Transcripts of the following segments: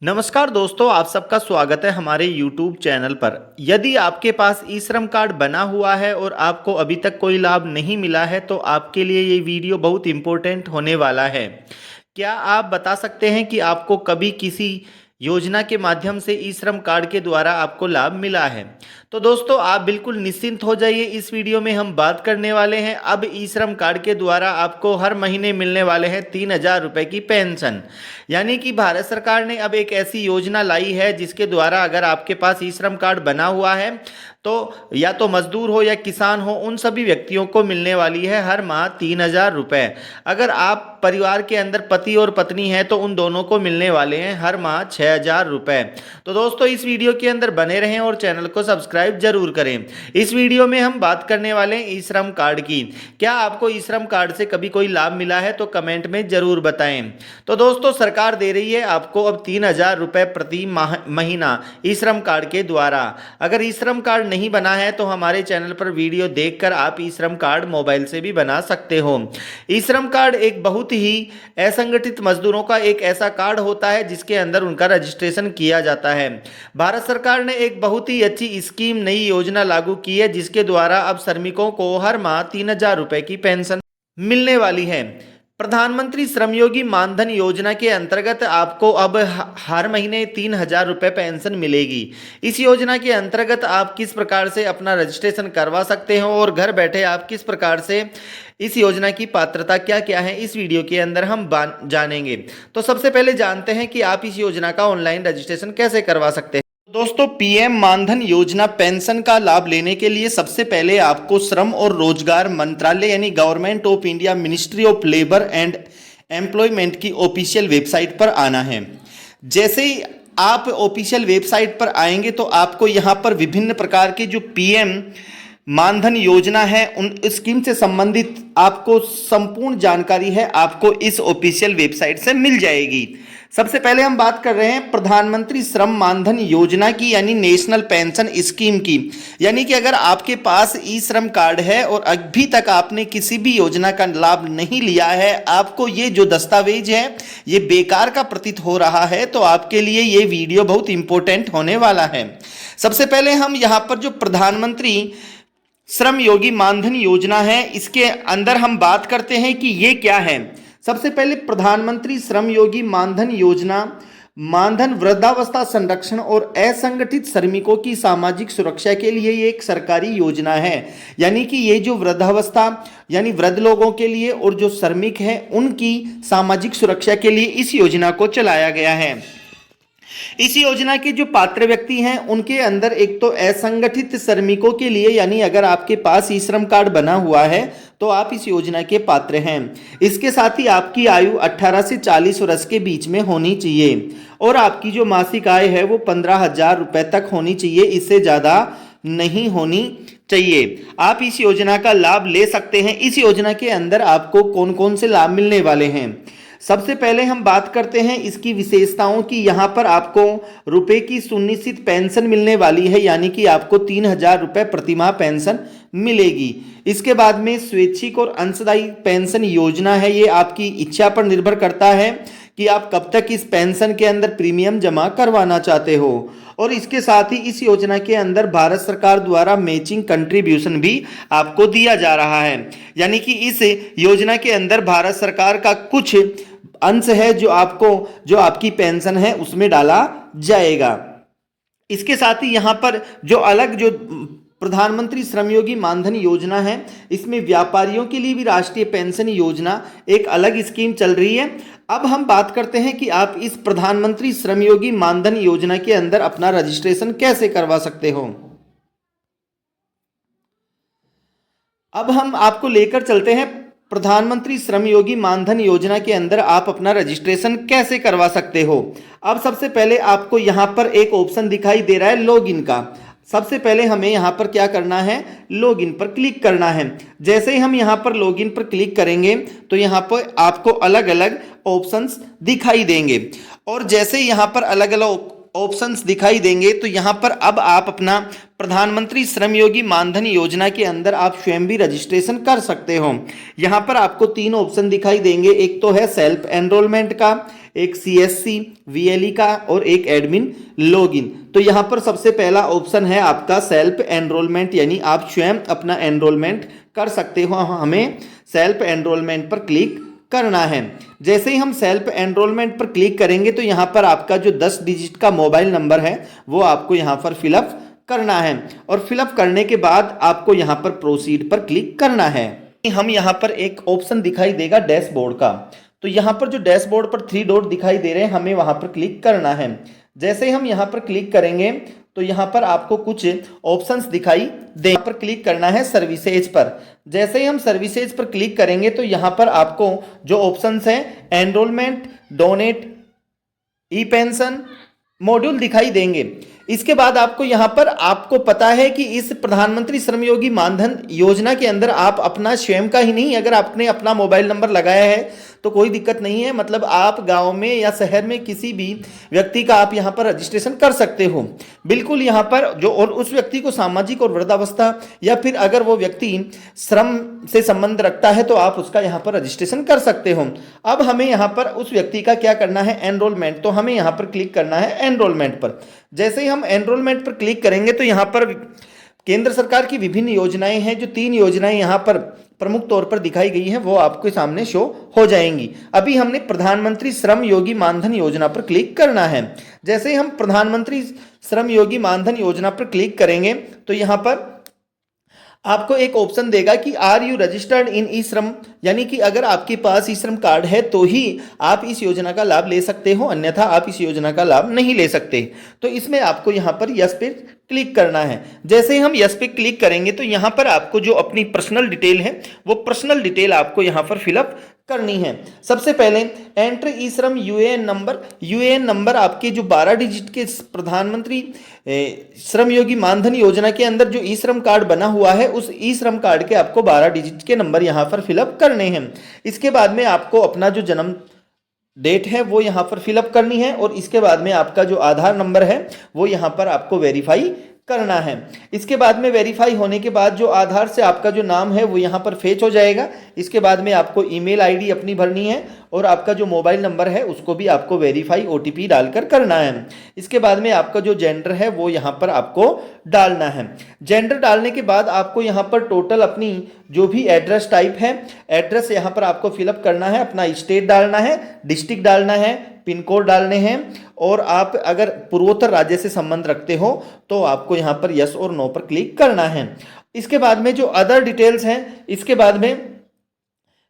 नमस्कार दोस्तों, आप सबका स्वागत है हमारे YouTube चैनल पर। यदि आपके पास ई श्रम कार्ड बना हुआ है और आपको अभी तक कोई लाभ नहीं मिला है तो आपके लिए ये वीडियो बहुत इम्पोर्टेंट होने वाला है। क्या आप बता सकते हैं कि आपको कभी किसी योजना के माध्यम से ई श्रम कार्ड के द्वारा आपको लाभ मिला है? तो दोस्तों, आप बिल्कुल निश्चिंत हो जाइए। इस वीडियो में हम बात करने वाले हैं अब ई श्रम कार्ड के द्वारा आपको हर महीने मिलने वाले हैं 3,000 रुपये की पेंशन। यानी कि भारत सरकार ने अब एक ऐसी योजना लाई है जिसके द्वारा अगर आपके पास ई श्रम कार्ड बना हुआ है तो या तो मजदूर हो या किसान हो, उन सभी व्यक्तियों को मिलने वाली है हर माह 3,000 रुपये। अगर आप परिवार के अंदर पति और पत्नी हैं तो उन दोनों को मिलने वाले हैं हर माह 6,000 रुपये। तो दोस्तों, इस वीडियो के अंदर बने रहें और चैनल को सब्सक्राइब जरूर करें। इस वीडियो में हम बात करने वाले हैं ई श्रम कार्ड की। क्या आपको ई श्रम कार्ड से कभी कोई लाभ मिला है तो कमेंट में जरूर बताएं। तो दोस्तों, सरकार दे रही है आपको अब 3,000 रुपये प्रति महीना ई श्रम कार्ड के द्वारा। अगर ई श्रम कार्ड नहीं बना है तो हमारे चैनल पर वीडियो देखकर आप ई श्रम कार्ड मोबाइल से भी बना सकते हो। ई श्रम कार्ड एक बहुत ही असंगठित मजदूरों का एक ऐसा कार्ड होता है जिसके अंदर उनका रजिस्ट्रेशन किया जाता है। भारत सरकार ने एक बहुत ही अच्छी स्कीम, नई योजना लागू की है जिसके द्वारा अब श्रमिकों को हर माह 3,000 रुपये की पेंशन मिलने वाली है। प्रधानमंत्री श्रमयोगी मानधन योजना के अंतर्गत आपको अब हर महीने 3,000 रुपये पेंशन मिलेगी। इस योजना के अंतर्गत आप किस प्रकार से अपना रजिस्ट्रेशन करवा सकते हो और घर बैठे आप किस प्रकार से इस योजना की पात्रता क्या क्या है, इस वीडियो के अंदर हम जानेंगे। तो सबसे पहले जानते हैं कि आप इस योजना का ऑनलाइन रजिस्ट्रेशन कैसे करवा सकते हैं। दोस्तों, पीएम मानधन योजना पेंशन का लाभ लेने के लिए सबसे पहले आपको श्रम और रोजगार मंत्रालय यानी government of India ministry of labour and employment की ऑफिशियल वेबसाइट पर आना है। जैसे ही आप ऑफिशियल वेबसाइट पर आएंगे तो आपको यहाँ पर विभिन्न प्रकार के जो पीएम मानधन योजना है उन स्कीम से संबंधित आपको संपूर्ण जानकारी है आपको इस ऑफिशियल वेबसाइट से मिल जाएगी। सबसे पहले हम बात कर रहे हैं प्रधानमंत्री श्रम मानधन योजना की यानी नेशनल पेंशन स्कीम की। यानी कि अगर आपके पास ई श्रम कार्ड है और अभी तक आपने किसी भी योजना का लाभ नहीं लिया है, आपको ये जो दस्तावेज है ये बेकार का प्रतीत हो रहा है, तो आपके लिए ये वीडियो बहुत इंपॉर्टेंट होने वाला है। सबसे पहले हम यहाँ पर जो प्रधानमंत्री श्रम योगी मानधन योजना है इसके अंदर हम बात करते हैं कि ये क्या है। सबसे पहले प्रधानमंत्री श्रम योगी मानधन योजना मानधन वृद्धावस्था संरक्षण और असंगठित श्रमिकों की सामाजिक सुरक्षा के लिए ये एक सरकारी योजना है। यानी कि ये जो वृद्धावस्था यानी वृद्ध लोगों के लिए और जो श्रमिक हैं उनकी सामाजिक सुरक्षा के लिए इस योजना को चलाया गया है। इस योजना के जो पात्र व्यक्ति हैं उनके अंदर एक तो असंगठित श्रमिकों के लिए, यानी अगर आपके पास ई श्रम कार्ड बना हुआ है तो आप इस योजना के पात्र हैं। इसके साथ ही आपकी आयु 18 से 40 वर्ष के बीच में होनी चाहिए और आपकी जो मासिक आय है वो 15,000 रुपये तक होनी चाहिए, इससे ज़्यादा नहीं होनी चाहिए। आप इस योजना का लाभ ले सकते हैं। इस योजना के अंदर आपको कौन कौन से लाभ मिलने वाले हैं, सबसे पहले हम बात करते हैं इसकी विशेषताओं की। यहाँ पर आपको रुपए की सुनिश्चित पेंशन मिलने वाली है, यानी कि आपको 3,000 रुपये प्रतिमाह पेंशन मिलेगी। इसके बाद में स्वैच्छिक और अंशदायी पेंशन योजना है। ये आपकी इच्छा पर निर्भर करता है कि आप कब तक इस पेंशन के अंदर प्रीमियम जमा करवाना चाहते हो। और इसके साथ ही इस योजना के अंदर भारत सरकार द्वारा मैचिंग कंट्रीब्यूशन भी आपको दिया जा रहा है। यानी कि इस योजना के अंदर भारत सरकार का कुछ अंश है जो आपकी पेंशन है उसमें डाला जाएगा। इसके साथ ही यहाँ पर जो अलग जो प्रधानमंत्री श्रमयोगी मानधन योजना है इसमें व्यापारियों के लिए भी राष्ट्रीय पेंशन योजना एक अलग स्कीम चल रही है। अब हम बात करते हैं कि आप इस प्रधानमंत्री श्रमयोगी मानधन योजना के अंदर अपना रजिस्ट्रेशन कैसे करवा सकते हो। अब हम आपको लेकर चलते हैं प्रधानमंत्री श्रमयोगी मानधन योजना के अंदर आप अपना रजिस्ट्रेशन कैसे करवा सकते हो। अब सबसे पहले आपको यहाँ पर एक ऑप्शन दिखाई दे रहा है लॉगिन का। सबसे पहले हमें यहाँ पर क्या करना है, लॉगिन पर क्लिक करना है। जैसे ही हम यहाँ पर लॉगिन पर क्लिक करेंगे तो यहाँ पर आपको अलग अलग ऑप्शंस दिखाई देंगे और जैसे ही यहाँ पर अलग अलग ऑप्शंस दिखाई देंगे तो यहाँ पर अब आप अपना प्रधानमंत्री श्रमयोगी मानधन योजना के अंदर आप स्वयं भी रजिस्ट्रेशन कर सकते हो। यहाँ पर आपको 3 ऑप्शन दिखाई देंगे। एक तो है सेल्फ एनरोलमेंट का, एक CSC VLE का और एक एडमिन लॉगिन। तो यहाँ पर सबसे पहला ऑप्शन है आपका सेल्फ एनरोलमेंट, यानी आप स्वयं अपना एनरोलमेंट कर सकते हो। हमें सेल्फ एनरोलमेंट पर क्लिक करना है। जैसे ही हम सेल्फ एनरोलमेंट पर क्लिक करेंगे तो यहाँ पर आपका जो 10 डिजिट का मोबाइल नंबर है वो आपको यहाँ पर फिलअप करना है, और फिलअप करने के बाद आपको यहाँ पर प्रोसीड पर क्लिक करना है। हम यहाँ पर एक ऑप्शन दिखाई देगा डैशबोर्ड का, तो यहाँ पर जो डैशबोर्ड पर 3 डॉट दिखाई दे रहे हैं हमें वहाँ पर क्लिक करना है। जैसे ही हम यहाँ पर क्लिक करेंगे तो यहाँ पर आपको कुछ ऑप्शंस दिखाई दे, यहाँ पर क्लिक करना है सर्विसेज पर। जैसे ही हम सर्विसेज पर क्लिक करेंगे तो यहाँ पर आपको जो ऑप्शंस हैं एनरोलमेंट, डोनेट, ई पेंशन मॉड्यूल दिखाई देंगे। इसके बाद आपको यहाँ पर आपको पता है कि इस प्रधानमंत्री श्रम योगी मानधन योजना के अंदर आप अपना स्वयं का ही नहीं, अगर आपने अपना मोबाइल नंबर लगाया है तो कोई दिक्कत नहीं है, मतलब आप गांव में या शहर में किसी भी व्यक्ति का आप यहाँ पर रजिस्ट्रेशन कर सकते हो बिल्कुल। यहाँ पर जो और उस व्यक्ति को सामाजिक और वृद्धावस्था या फिर अगर वो व्यक्ति श्रम से संबंध रखता है तो आप उसका यहाँ पर रजिस्ट्रेशन कर सकते हो। अब हमें यहाँ पर उस व्यक्ति का क्या करना है, एनरोलमेंट, तो हमें यहाँ पर क्लिक करना है एनरोलमेंट पर। जैसे ही हम एनरोलमेंट पर क्लिक करेंगे तो यहाँ पर केंद्र सरकार की विभिन्न योजनाएं हैं, जो 3 योजनाएं यहाँ पर प्रमुख तौर पर दिखाई गई हैं वो आपके सामने शो हो जाएंगी। अभी हमने प्रधानमंत्री श्रम योगी मानधन योजना पर क्लिक करना है। जैसे ही हम प्रधानमंत्री श्रम योगी मानधन योजना पर क्लिक करेंगे तो यहाँ पर आपको एक ऑप्शन देगा कि आर यू रजिस्टर्ड इन ई श्रम, यानी कि अगर आपके पास ई श्रम कार्ड है तो ही आप इस योजना का लाभ ले सकते हो, अन्यथा आप इस योजना का लाभ नहीं ले सकते। तो इसमें आपको यहाँ पर यस पे क्लिक करना है। जैसे ही हम यस पे क्लिक करेंगे तो यहाँ पर आपको जो अपनी पर्सनल डिटेल है वो पर्सनल डिटेल आपको यहाँ पर फिलअप करनी है। सबसे पहले एंटर ई श्रम यूएएन नंबर आपके जो 12 डिजिट के प्रधानमंत्री श्रम योगी मानधन योजना के अंदर जो ई श्रम कार्ड बना हुआ है उस ई श्रम कार्ड के आपको 12 डिजिट के नंबर यहाँ पर फिलअप करने हैं। इसके बाद में आपको अपना जो जन्म डेट है वो यहाँ पर फिलअप करनी है, और इसके बाद में आपका जो आधार नंबर है वो यहाँ पर आपको वेरीफाई करना है। इसके बाद में वेरीफाई होने के बाद जो आधार से आपका जो नाम है वो यहाँ पर फेच हो जाएगा। इसके बाद में आपको ईमेल आईडी अपनी भरनी है, और आपका जो मोबाइल नंबर है उसको भी आपको वेरीफाई OTP डालकर करना है। इसके बाद में आपका जो जेंडर है वो यहाँ पर आपको डालना है। जेंडर डालने के बाद आपको यहाँ पर टोटल अपनी जो भी एड्रेस टाइप है, एड्रेस यहाँ पर आपको फिलअप करना है, अपना स्टेट डालना है, डिस्ट्रिक्ट डालना है, पिन कोड डालने हैं, और आप अगर पूर्वोत्तर राज्य से संबंध रखते हो तो आपको यहाँ पर यस और नो पर क्लिक करना है। इसके बाद में जो अदर डिटेल्स हैं, इसके बाद में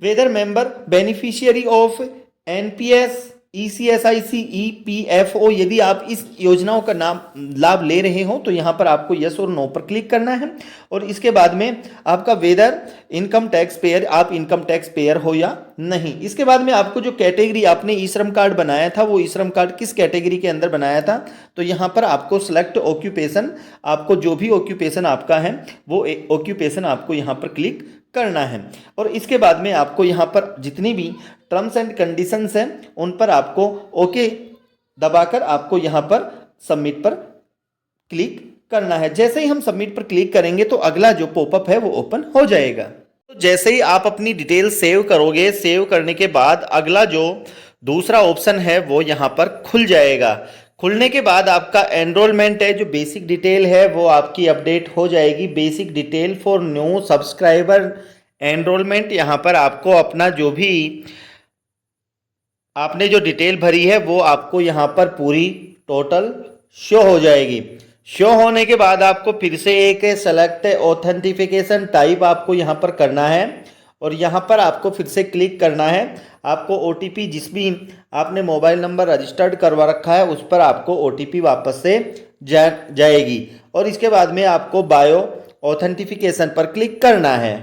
whether member beneficiary of NPS ECSIC EPFO, यदि आप इस योजनाओं का नाम लाभ ले रहे हो तो यहाँ पर आपको यस और नो पर क्लिक करना है। और इसके बाद में आपका वेदर इनकम टैक्स पेयर, आप इनकम टैक्स पेयर हो या नहीं। इसके बाद में आपको जो कैटेगरी आपने ई श्रम कार्ड बनाया था वो ई श्रम कार्ड किस कैटेगरी के अंदर बनाया था, तो यहाँ पर आपको सिलेक्ट ऑक्यूपेशन, आपको जो भी ऑक्यूपेशन आपका है वो ऑक्यूपेशन आपको यहाँ पर क्लिक करना है। और इसके बाद में आपको यहाँ पर जितनी भी टर्म्स एंड कंडीशंस हैं उन पर आपको ओके दबाकर आपको यहाँ पर सबमिट पर क्लिक करना है। जैसे ही हम सबमिट पर क्लिक करेंगे तो अगला जो पॉपअप है वो ओपन हो जाएगा। तो जैसे ही आप अपनी डिटेल सेव करोगे, सेव करने के बाद अगला जो दूसरा ऑप्शन है वो यहाँ पर खुल जाएगा। खुलने के बाद आपका एनरोलमेंट है, जो बेसिक डिटेल है वो आपकी अपडेट हो जाएगी। Basic detail for new subscriber enrolment, यहाँ पर आपको अपना जो भी आपने जो डिटेल भरी है वो आपको यहाँ पर पूरी टोटल शो हो जाएगी। शो होने के बाद आपको फिर से एक सेलेक्ट ऑथेंटिफिकेशन टाइप आपको यहाँ पर करना है, और यहाँ पर आपको फिर से क्लिक करना है। आपको OTP जिस भी आपने मोबाइल नंबर रजिस्टर्ड करवा रखा है उस पर आपको OTP वापस से जाएगी, और इसके बाद में आपको बायो ऑथेंटिफिकेशन पर क्लिक करना है।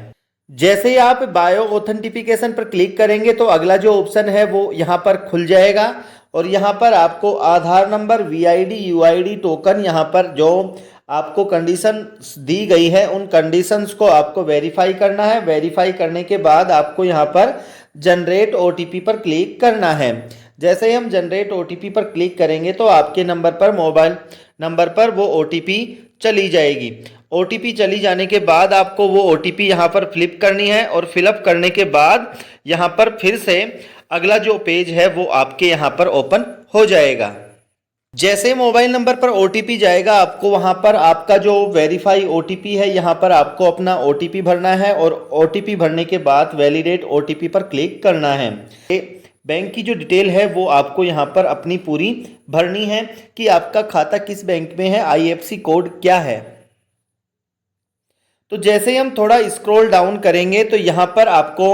जैसे ही आप बायो ऑथेंटिफिकेशन पर क्लिक करेंगे तो अगला जो ऑप्शन है वो यहाँ पर खुल जाएगा, और यहाँ पर आपको आधार नंबर, VID UID टोकन, यहाँ पर जो आपको कंडीशन दी गई है उन कंडीशंस को आपको वेरीफाई करना है। वेरीफाई करने के बाद आपको यहाँ पर जनरेट OTP पर क्लिक करना है। जैसे ही हम जनरेट OTP पर क्लिक करेंगे तो आपके नंबर पर, मोबाइल नंबर पर वो OTP चली जाएगी। OTP चली जाने के बाद आपको वो OTP यहाँ पर फिलअप करनी है, और फिलअप करने के बाद यहाँ पर फिर से अगला जो पेज है वो आपके यहाँ पर ओपन हो जाएगा। जैसे मोबाइल नंबर पर OTP जाएगा, आपको वहां पर आपका जो वेरीफाई OTP है, यहाँ पर आपको अपना OTP भरना है और OTP भरने के बाद वैलिडेट OTP पर क्लिक करना है। बैंक की जो डिटेल है वो आपको यहाँ पर अपनी पूरी भरनी है कि आपका खाता किस बैंक में है, IFSC कोड क्या है। तो जैसे ही हम थोड़ा स्क्रॉल डाउन करेंगे तो यहाँ पर आपको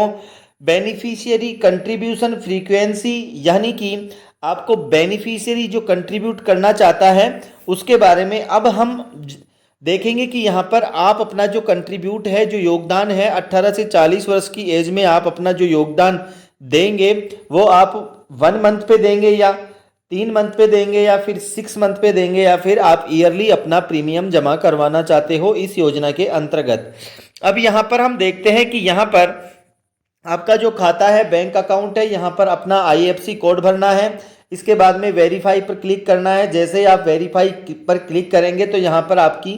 बेनिफिशियरी कंट्रीब्यूशन फ्रीक्वेंसी, यानी कि आपको बेनिफिशियरी जो कंट्रीब्यूट करना चाहता है उसके बारे में अब हम देखेंगे कि यहाँ पर आप अपना जो कंट्रीब्यूट है, जो योगदान है, 18 से 40 वर्ष की एज में आप अपना जो योगदान देंगे वो आप 1 मंथ पे देंगे या 3 मंथ पे देंगे या फिर 6 मंथ पे देंगे या फिर आप ईयरली अपना प्रीमियम जमा करवाना चाहते हो इस योजना के अंतर्गत। अब यहाँ पर हम देखते हैं कि यहाँ पर आपका जो खाता है, बैंक अकाउंट है, यहाँ पर अपना IFSC कोड भरना है। इसके बाद में वेरीफाई पर क्लिक करना है। जैसे ही आप वेरीफाई पर क्लिक करेंगे तो यहाँ पर आपकी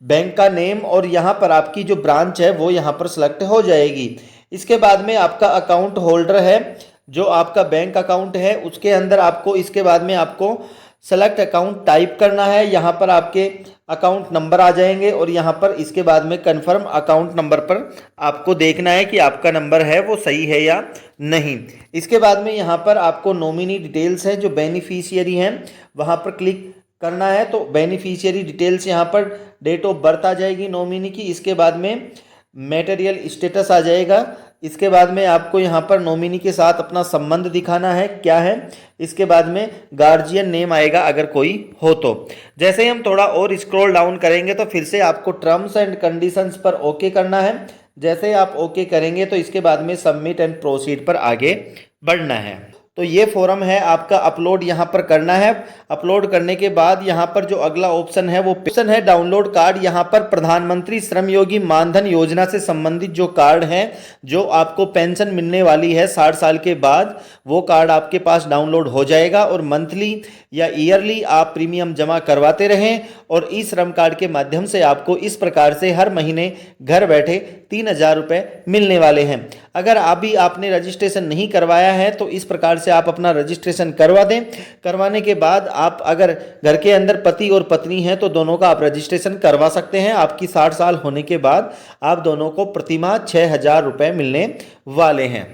बैंक का नेम और यहाँ पर आपकी जो ब्रांच है वो यहाँ पर सिलेक्ट हो जाएगी। इसके बाद में आपका अकाउंट होल्डर है, जो आपका बैंक अकाउंट है उसके अंदर आपको इसके बाद में आपको सेलेक्ट अकाउंट टाइप करना है। यहाँ पर आपके अकाउंट नंबर आ जाएंगे और यहाँ पर इसके बाद में कन्फर्म अकाउंट नंबर पर आपको देखना है कि आपका नंबर है वो सही है या नहीं। इसके बाद में यहाँ पर आपको नॉमिनी डिटेल्स है, जो बेनिफिशियरी हैं वहाँ पर क्लिक करना है। तो बेनिफिशियरी डिटेल्स यहाँ पर डेट ऑफ बर्थ आ जाएगी नॉमिनी की। इसके बाद में मैटेरियल स्टेटस आ जाएगा। इसके बाद में आपको यहाँ पर नॉमिनी के साथ अपना संबंध दिखाना है क्या है। इसके बाद में गार्जियन नेम आएगा अगर कोई हो तो। जैसे ही हम थोड़ा और स्क्रॉल डाउन करेंगे तो फिर से आपको टर्म्स एंड कंडीशंस पर ओके करना है। जैसे ही आप ओके करेंगे तो इसके बाद में सबमिट एंड प्रोसीड पर आगे बढ़ना है। तो ये फॉर्म है आपका, अपलोड यहाँ पर करना है। अपलोड करने के बाद यहाँ पर जो अगला ऑप्शन है वो ऑप्शन है डाउनलोड कार्ड। यहाँ पर प्रधानमंत्री श्रमयोगी मानधन योजना से संबंधित जो कार्ड हैं, जो आपको पेंशन मिलने वाली है 60 साल के बाद, वो कार्ड आपके पास डाउनलोड हो जाएगा और मंथली या ईयरली आप प्रीमियम जमा करवाते रहें और ई श्रम कार्ड के माध्यम से आपको इस प्रकार से हर महीने घर बैठे 3000 रुपये मिलने वाले हैं। अगर अभी आपने रजिस्ट्रेशन नहीं करवाया है तो इस प्रकार से आप अपना रजिस्ट्रेशन करवा दें। करवाने के बाद आप अगर घर के अंदर पति और पत्नी हैं तो दोनों का आप रजिस्ट्रेशन करवा सकते हैं। आपकी 60 साल होने के बाद आप दोनों को प्रतिमाह 6000 रुपये मिलने वाले हैं।